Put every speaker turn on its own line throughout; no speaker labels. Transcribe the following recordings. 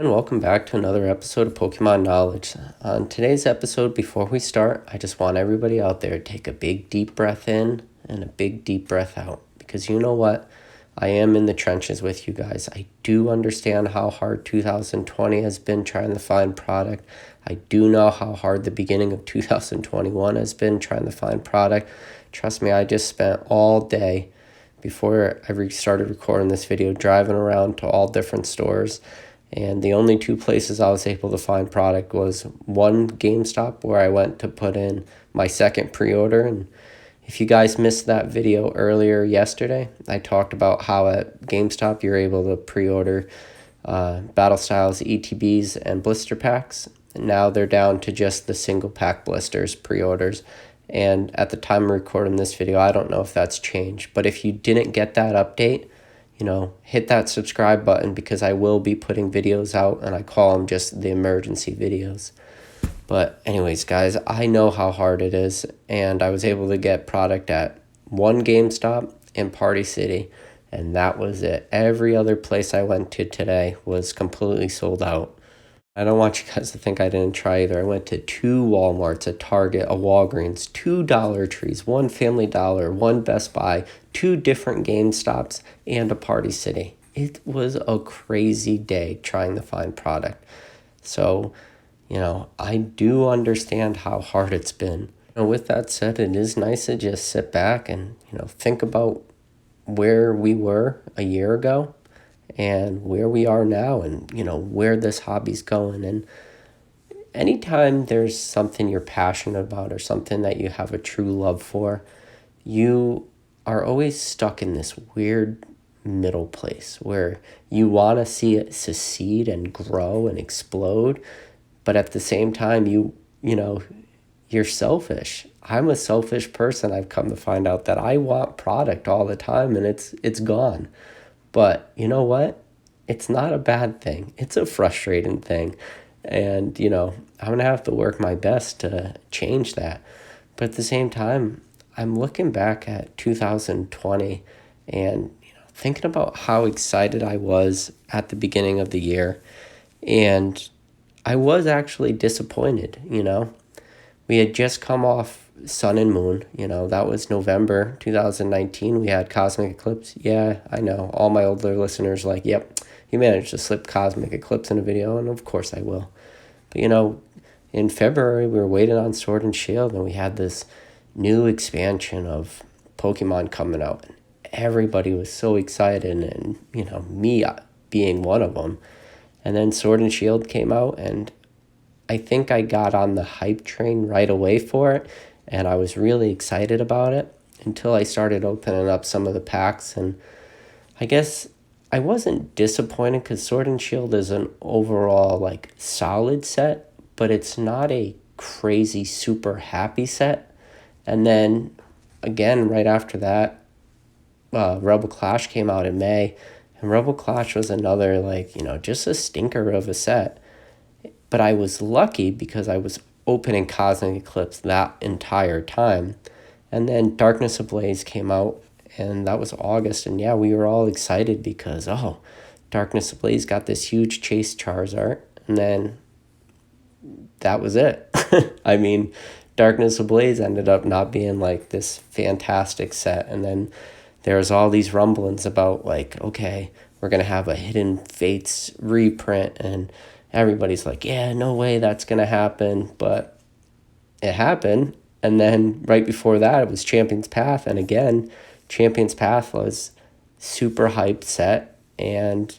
And welcome back to another episode of Pokemon Knowledge. On today's episode, before we start, I just want everybody out there to take a big deep breath in and a big deep breath out. Because you know what? I am in the trenches with you guys. I do understand how hard 2020 has been trying to find product. I do know how hard the beginning of 2021 has been trying to find product. Trust me, I just spent all day before I started recording this video driving around to all different stores. And the only two places I was able to find product was one GameStop where I went to put in my second pre-order. And if you guys missed that video earlier yesterday, I talked about how at GameStop you're able to pre-order Battle Styles, ETBs, and blister packs. And now they're down to just the single pack blisters pre-orders. And at the time of recording this video, I don't know if that's changed. But if you didn't get that update, hit that subscribe button because I will be putting videos out and I call them just the emergency videos. But anyways, guys, I know how hard it is, and I was able to get product at one GameStop in Party City, and that was it. Every other place I went to today was completely sold out. I don't want you guys to think I didn't try either. I went to 2 Walmarts, a Target, a Walgreens, 2 Dollar Trees, 1 Family Dollar, 1 Best Buy, 2 different GameStops, and a Party City. It was a crazy day trying to find product. So, I do understand how hard it's been. And with that said, it is nice to just sit back and, think about where we were a year ago and where we are now and, where this hobby's going. And anytime there's something you're passionate about or something that you have a true love for, you are always stuck in this weird middle place where you want to see it succeed and grow and explode, but at the same time, you're selfish. I'm a selfish person. I've come to find out that I want product all the time and it's gone. But you know what? It's not a bad thing. It's a frustrating thing. And, I'm going to have to work my best to change that. But at the same time, I'm looking back at 2020 and, thinking about how excited I was at the beginning of the year. And I was actually disappointed, We had just come off Sun and Moon, that was November 2019. We had Cosmic Eclipse. Yeah, I know. All my older listeners like, yep, you managed to slip Cosmic Eclipse in a video, and of course I will. But, in February, we were waiting on Sword and Shield, and we had this new expansion of Pokemon coming out. And everybody was so excited, and, me being one of them. And then Sword and Shield came out, and I think I got on the hype train right away for it, and I was really excited about it until I started opening up some of the packs. And I guess I wasn't disappointed because Sword and Shield is an overall solid set, but it's not a crazy super happy set. And then again, right after that, Rebel Clash came out in May, and Rebel Clash was another just a stinker of a set. But I was lucky because I was opening Cosmic Eclipse that entire time. And then Darkness Ablaze came out, and that was August. And yeah, we were all excited because, Darkness Ablaze got this huge Chase Charizard. And then that was it. I mean, Darkness Ablaze ended up not being this fantastic set. And then there's all these rumblings about okay, we're going to have a Hidden Fates reprint, and everybody's like, yeah, no way that's going to happen. But it happened. And then right before that, it was Champion's Path. And again, Champion's Path was super hyped set. And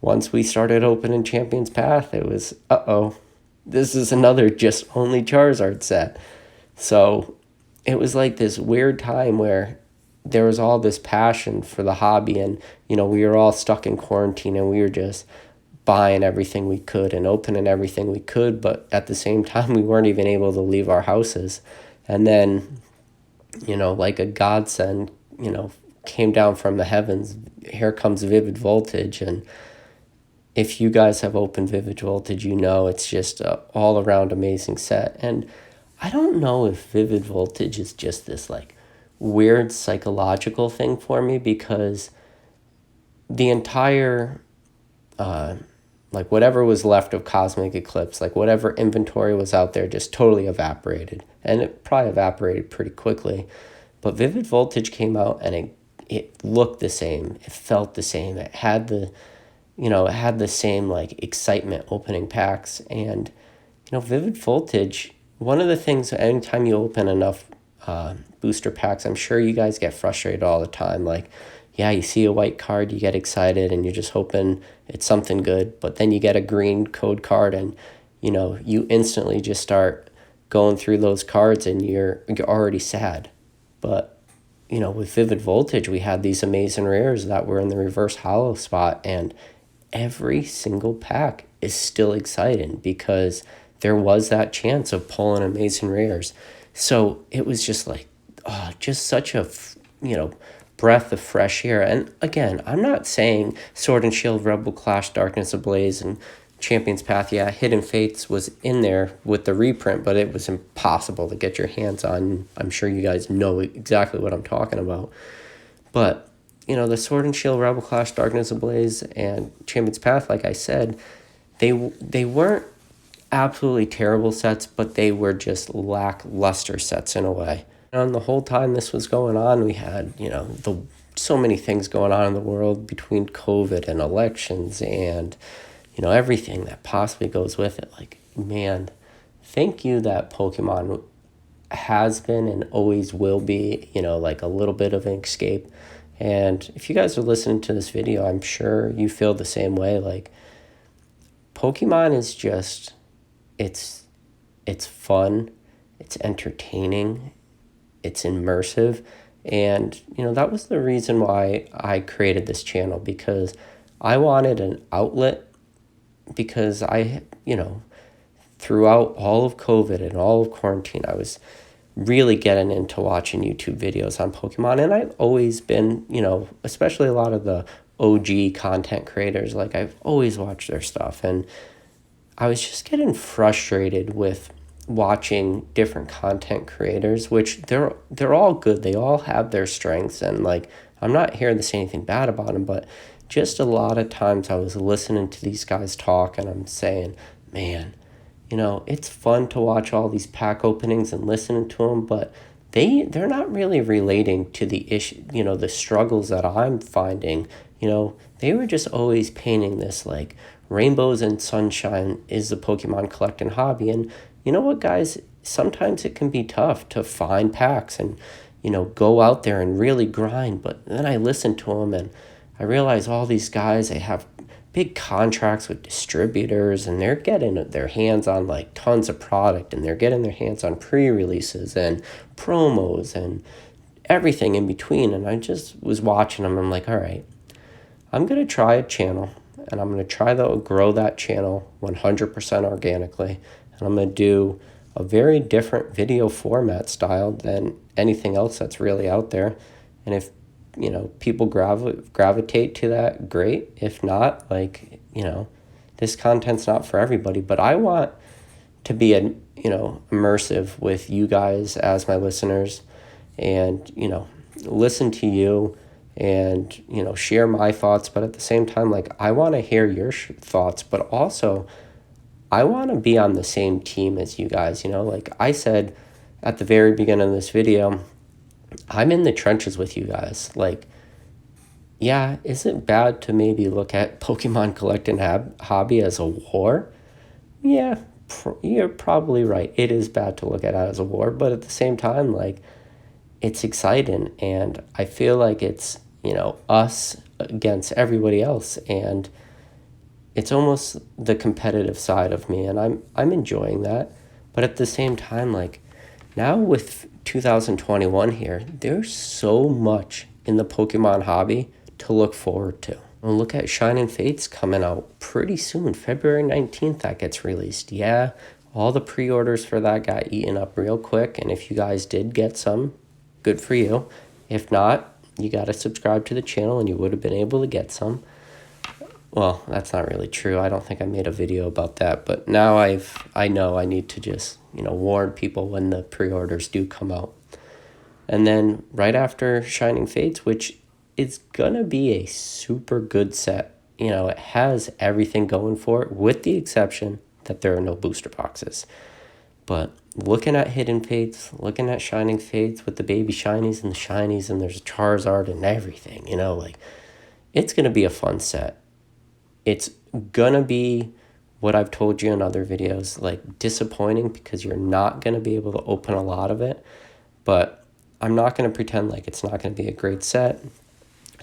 once we started opening Champion's Path, it was, this is another just only Charizard set. So it was this weird time where there was all this passion for the hobby. And, we were all stuck in quarantine and we were just buying everything we could and opening everything we could, but at the same time we weren't even able to leave our houses. And then like a godsend came down from the heavens. Here comes Vivid Voltage, and if you guys have opened Vivid Voltage, it's just a all around amazing set. And I don't know if Vivid Voltage is just this weird psychological thing for me, because the entire like whatever was left of Cosmic Eclipse, like whatever inventory was out there just totally evaporated. And it probably evaporated pretty quickly. But Vivid Voltage came out and it looked the same. It felt the same. It had the same like excitement opening packs. And, Vivid Voltage, one of the things, anytime you open enough booster packs, I'm sure you guys get frustrated all the time. Like, yeah, you see a white card, you get excited, and you're just hoping it's something good. But then you get a green code card, and you instantly just start going through those cards, and you're already sad. But with Vivid Voltage, we had these amazing rares that were in the reverse holo spot, and every single pack is still exciting because there was that chance of pulling amazing rares. So it was just like, just such a, breath of fresh air. And again, I'm not saying Sword and Shield, Rebel Clash, Darkness Ablaze, and Champion's Path. Yeah, Hidden Fates was in there with the reprint, but it was impossible to get your hands on. I'm sure you guys know exactly what I'm talking about. But, the Sword and Shield, Rebel Clash, Darkness Ablaze, and Champion's Path, like I said, they weren't absolutely terrible sets, but they were just lackluster sets in a way. And the whole time this was going on, we had, so many things going on in the world between COVID and elections and, everything that possibly goes with it. Like, man, thank you that Pokemon has been and always will be, like a little bit of an escape. And if you guys are listening to this video, I'm sure you feel the same way. Like, Pokemon is just, it's fun, it's entertaining, it's immersive. And, that was the reason why I created this channel, because I wanted an outlet, because throughout all of COVID and all of quarantine, I was really getting into watching YouTube videos on Pokemon. And I've always been, especially a lot of the OG content creators, like I've always watched their stuff. And I was just getting frustrated with watching different content creators, which they're all good. They all have their strengths, and like, I'm not here to say anything bad about them, but just a lot of times I was listening to these guys talk and I'm saying, man, it's fun to watch all these pack openings and listening to them, but they're not really relating to the issue, the struggles that I'm finding. They were just always painting this like rainbows and sunshine is the Pokemon collecting hobby. And you know what, guys, sometimes it can be tough to find packs and, go out there and really grind. But then I listen to them and I realize all these guys, they have big contracts with distributors, and they're getting their hands on like tons of product, and they're getting their hands on pre-releases and promos and everything in between. And I just was watching them. I'm like, all right, I'm going to try a channel, and I'm going to try to grow that channel 100% organically. And I'm going to do a very different video format style than anything else that's really out there. And if people gravitate to that, great. If not, like, this content's not for everybody. But I want to be immersive with you guys as my listeners, and listen to you, and share my thoughts. But at the same time, like, I want to hear your thoughts, but also I want to be on the same team as you guys. Like I said at the very beginning of this video, I'm in the trenches with you guys. Like, yeah, is it bad to maybe look at Pokemon collecting hobby as a war? Yeah, you're probably right. It is bad to look at it as a war, but at the same time, like, it's exciting, and I feel like it's, us against everybody else, and it's almost the competitive side of me, and I'm enjoying that. But at the same time, like, now with 2021 here, there's so much in the Pokemon hobby to look forward to. Well, look at Shining Fates coming out pretty soon. February 19th that gets released. Yeah, all the pre-orders for that got eaten up real quick, and if you guys did get some, good for you. If not, you got to subscribe to the channel and you would have been able to get some. Well, that's not really true. I don't think I made a video about that, but now I know I need to just, warn people when the pre-orders do come out. And then right after Shining Fates, which is gonna be a super good set, it has everything going for it, with the exception that there are no booster boxes. But looking at hidden fates, looking at shining fates with the baby shinies and the shinies, and there's Charizard and everything, it's going to be a fun set. It's going to be what I've told you in other videos, like disappointing because you're not going to be able to open a lot of it. But I'm not going to pretend like it's not going to be a great set.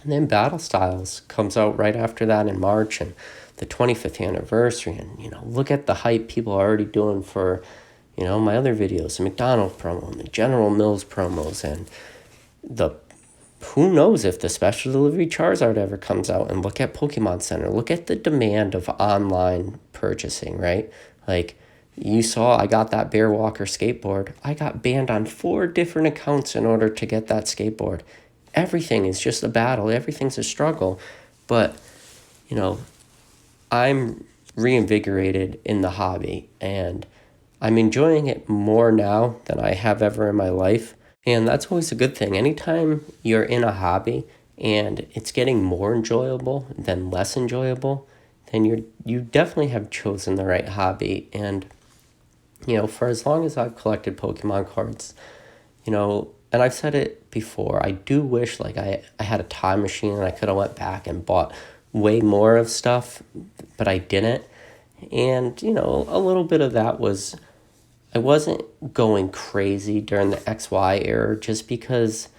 And then Battle Styles comes out right after that in March, and the 25th anniversary. And, look at the hype people are already doing for, my other videos, the McDonald's promo and the General Mills promos, and who knows if the special delivery Charizard ever comes out. And look at Pokemon Center. Look at the demand of online purchasing, right? Like, you saw I got that Bear Walker skateboard. I got banned on 4 different accounts in order to get that skateboard. Everything is just a battle. Everything's a struggle. But, I'm reinvigorated in the hobby, and I'm enjoying it more now than I have ever in my life. And that's always a good thing. Anytime you're in a hobby and it's getting more enjoyable than less enjoyable, then you definitely have chosen the right hobby. And, for as long as I've collected Pokemon cards, and I've said it before, I do wish like I had a time machine and I could have went back and bought way more of stuff, but I didn't. And, a little bit of that was I wasn't going crazy during the XY era just because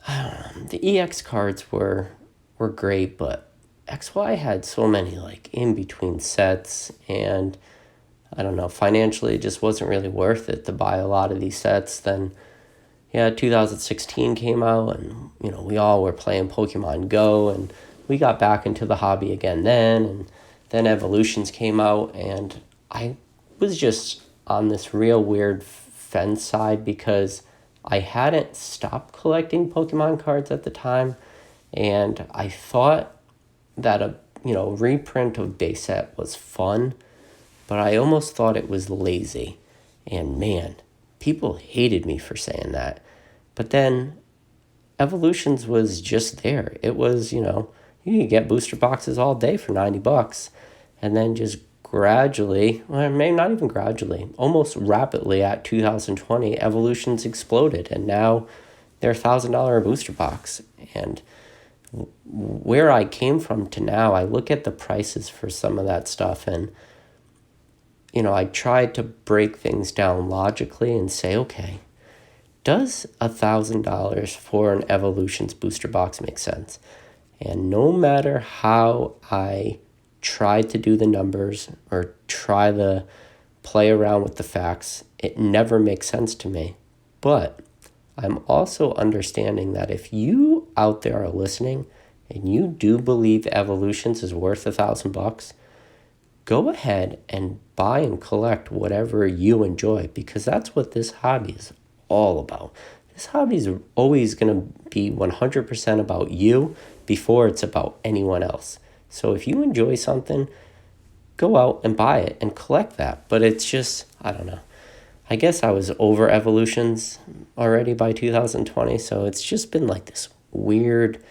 the EX cards were great, but XY had so many like in between sets, and I don't know, financially it just wasn't really worth it to buy a lot of these sets. Then 2016 came out, and we all were playing Pokemon Go, and we got back into the hobby again then, and then Evolutions came out, and I was just on this real weird fence side because I hadn't stopped collecting Pokemon cards at the time, and I thought that a reprint of base set was fun, but I almost thought it was lazy. And man, people hated me for saying that. But then Evolutions was just there. It was, you could get booster boxes all day for $90, and then just gradually, well, maybe not even gradually, almost rapidly at 2020, Evolutions exploded, and now they're $1,000 a booster box. And where I came from to now, I look at the prices for some of that stuff, and I tried to break things down logically and say, okay, does $1,000 for an Evolutions booster box make sense? And no matter how I try to do the numbers or try to play around with the facts, it never makes sense to me. But I'm also understanding that if you out there are listening and you do believe Evolutions is worth $1,000, go ahead and buy and collect whatever you enjoy, because that's what this hobby is all about. This hobby is always going to be 100% about you before it's about anyone else. So if you enjoy something, go out and buy it and collect that. But it's just, I don't know. I guess I was over Evolutions already by 2020, so it's just been like this weird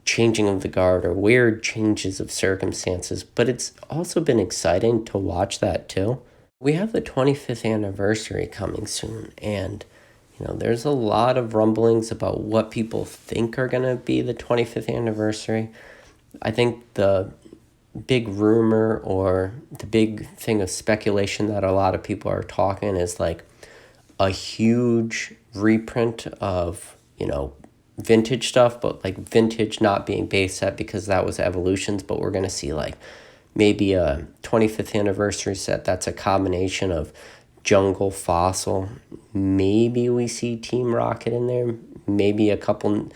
changing of the guard or weird changes of circumstances. But it's also been exciting to watch that too. We have the 25th anniversary coming soon, and there's a lot of rumblings about what people think are going to be the 25th anniversary. I think the big rumor or the big thing of speculation that a lot of people are talking is like a huge reprint of, vintage stuff, but like vintage not being base set because that was Evolutions, but we're going to see like maybe a 25th anniversary set that's a combination of Jungle, Fossil. Maybe we see Team Rocket in there. Maybe a couple,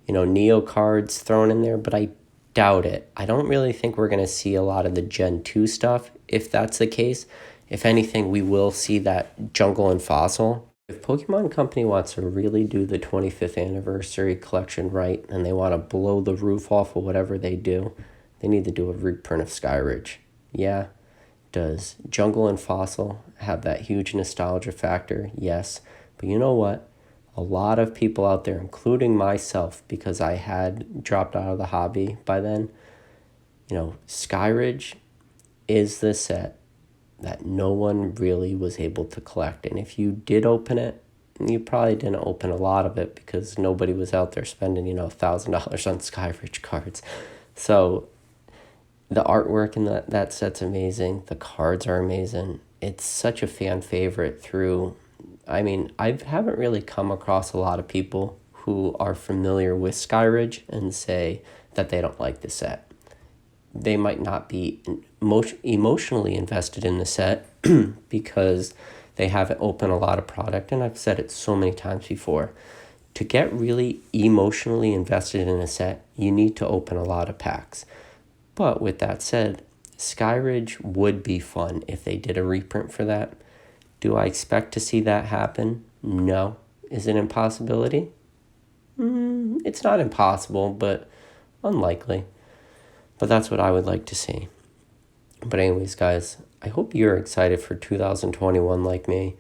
Neo cards thrown in there, but I doubt it. I don't really think we're going to see a lot of the Gen 2 stuff if that's the case. If anything, we will see that Jungle and Fossil. If Pokemon Company wants to really do the 25th anniversary collection right, and they want to blow the roof off of whatever they do, they need to do a reprint of Skyridge. Yeah. Does Jungle and Fossil have that huge nostalgia factor? Yes. But you know what? A lot of people out there, including myself, because I had dropped out of the hobby by then, Skyridge is the set that no one really was able to collect. And if you did open it, you probably didn't open a lot of it because nobody was out there spending, $1,000 on Skyridge cards. So the artwork in that set's amazing. The cards are amazing. It's such a fan favorite I haven't really come across a lot of people who are familiar with Skyridge and say that they don't like the set. They might not be emotionally invested in the set because they haven't opened a lot of product. And I've said it so many times before. To get really emotionally invested in a set, you need to open a lot of packs. But with that said, Skyridge would be fun if they did a reprint for that. Do I expect to see that happen? No. Is it an impossibility? It's not impossible, but unlikely. But that's what I would like to see. But anyways, guys, I hope you're excited for 2021 like me.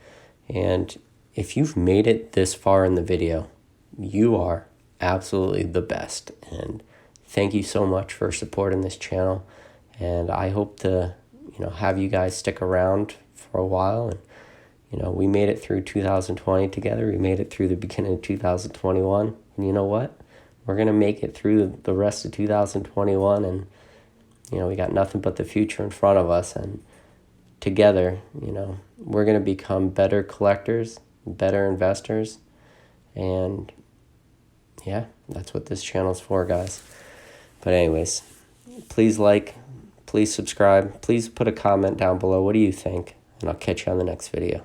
And if you've made it this far in the video, you are absolutely the best. And thank you so much for supporting this channel. And I hope to, have you guys stick around for a while. And, we made it through 2020 together. We made it through the beginning of 2021. And you know what? We're going to make it through the rest of 2021. And, we got nothing but the future in front of us. And together, we're going to become better collectors, better investors. And yeah, that's what this channel's for, guys. But anyways, please please subscribe, please put a comment down below. What do you think? And I'll catch you on the next video.